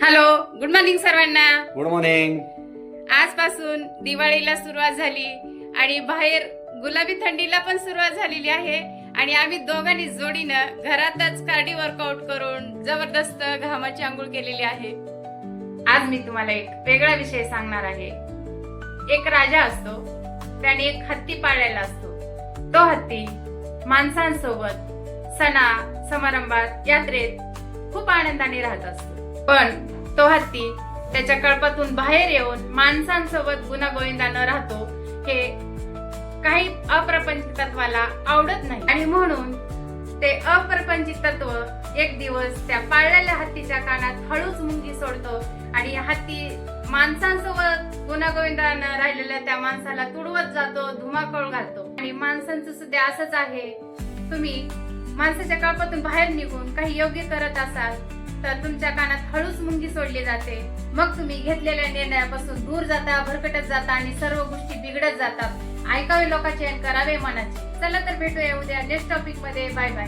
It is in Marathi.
हॅलो, गुड मॉर्निंग सर्वांना. Good morning. आजपासून दिवाळीला सुरुवात झाली आणि बाहेर गुलाबी थंडीला पण सुरुवात झालेली आहे आणि आम्ही दोघांनी जोडीनं घरातच कार्डिओ वर्कआउट करून जबरदस्त घामाची आंघोळ केलेली आहे. आज मी तुम्हाला एक वेगळा विषय सांगणार आहे. एक राजा असतो, त्याने एक हत्ती पाळलेला असतो. तो हत्ती माणसांसोबत सणा समारंभात यात्रेत खूप आनंदाने राहत असतो. पण तो हत्ती त्याच्या कळपातून बाहेर येऊन माणसांसोबत गुण्यागोविंदानं राहतो हे काही अप्रपंचिक तत्वाला आवडत नाही आणि म्हणून ते अप्रपंचिक तत्व एक दिवस त्या पाळलेल्या हत्तीच्या कानात हळूच मुंगी सोडतो आणि हत्ती माणसांसोबत गुण्यागोविंदानं राहिलेल्या त्या माणसाला तुडवत जातो, धुमाकूळ घालतो. आणि माणसांचं सुद्धा असंच आहे. तुम्ही माणसाच्या कळपातून बाहेर निघून काही योग्य करत असाल तर तुमच्या कानात हळूच मुंगी सोडली जाते. मग तुम्ही घेतलेल्या निर्णयापासून दूर जाता, भरकटत जाता आणि सर्व गोष्टी बिघडत जातात. ऐकावे लोकांचे आणि करावे मनाचे. चला तर भेटूया उद्या नेक्स्ट टॉपिक मध्ये. Bye bye.